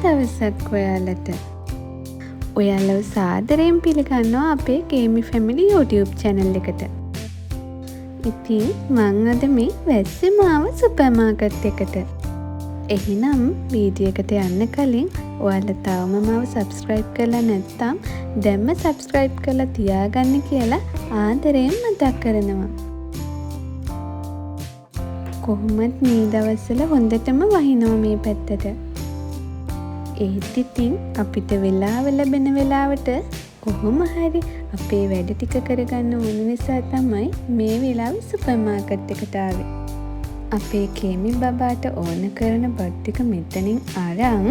දවසක් ඔයාලට. ඔයාලව සාදරයෙන් පිළිගන්නවා අපේ ගේමි ෆැමිලි YouTube channel එකට. ඉතින් මං අද මේ වැස්සේ මාව සුපර් මාකට් එකට. එහෙනම් වීඩියෝ එකට යන්න කලින් ඔයාලා තවම මාව subscribe කරලා නැත්නම් දැන්ම subscribe කරලා තියාගන්න කියලා ආදරයෙන් මතක් කරනවා. කොහොමත් මේ දවස්වල හොඳටම වහිනවා මේ පැත්තට. ඒත් ඉතින් අපිට වෙලාව ලැබෙන වෙලාවට කොහොම හරි අපේ වැඩ ටික කරගන්න ඕන නිසා තමයි මේ වෙලාවේ සුපර් මාකට් එකට ආවේ. අපේ කේමි බබාට ඕන කරන බඩු ටික මෙතනින් අරන්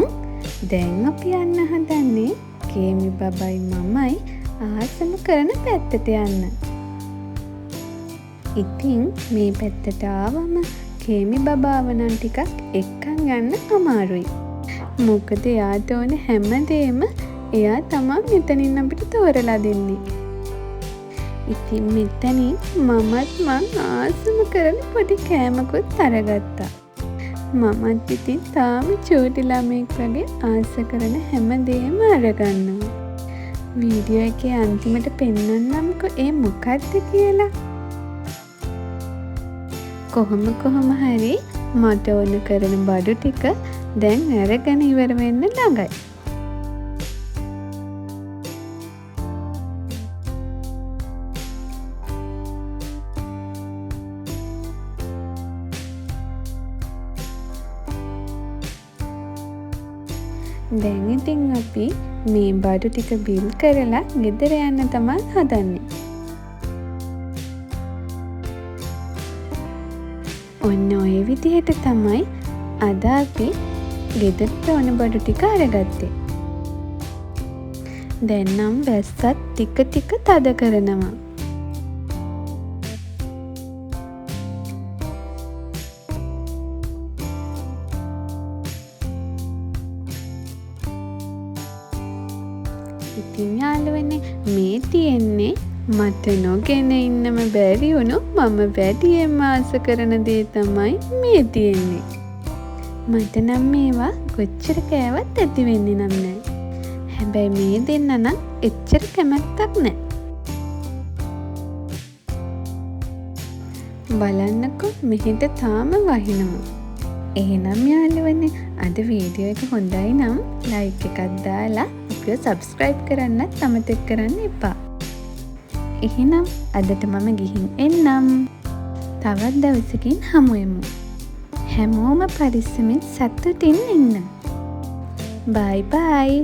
දැන් අපි යන්න හදන්නේ කේමි බබයි මමයි ආසම කරන පැත්තට යන්න. ඉතින් මේ පැත්තට ආවම කේමි බබාව නම් ටිකක් එක්කන් යන්න අමාරුයි. මොකද එයාට ඕන හැමදේම එයා තමා මෙතනින් අපිට තෝරලා දෙන්නේ. ඉතින් මෙතනින් මමත් ආසම කරන පොඩි කෑමකුත් අරගත්තා. මමත් ඉතින් තාම චූටි ළමෙක් වගේ ආස කරන හැමදේම අරගන්නවා. වීඩියෝ එකේ අන්තිමට පෙන්වන්නම්කෝ ඒ මොකක්ද කියලා. කොහොම හරි මට ඕන කරන බඩු ටික දැන් අරගෙන ඉවර වෙන්න ළඟයි. දැන් ඉතින් අපි මේ බඩු ටික බිල් කරලා ගෙදර යන්න තමයි හදන්නේ. ඔන්න ඔය විදිහට තමයි අද අපි ගෙදරට ඕන බඩු ටික අරගත්තේ. දැන් නම් වැස්සත් ටික තද කරනවා. ඉතින් යාළුවනේ මේ තියෙන්නේ මට නොගෙන ඉන්නම බැරි වුණු මම වැඩියෙන්ම ආස කරන දේ තමයි මේ තියෙන්නේ. මට නම් මේවා කොච්චර කෑවත් ඇති වෙන්නේ නැහැ. හැබැයි මේ දෙන්න නම් එච්චර කැමැත්තක් නැහැ. බලන්නකෝ මෙහෙට තාම වහිනවා. එහෙනම් යාළුවනේ අද වීඩියෝ එක හොඳයි නම් ලයික් එකක් දාලා අපිව subscribe කරන්නත් අමතක කරන්න එපා. එහෙනම් අදට මම ගිහින් එන්නම්. තවත් දවසකින් හමුවෙමු. හැමෝම පරිස්සමෙන් සතුටින් ඉන්න. බයි බයි.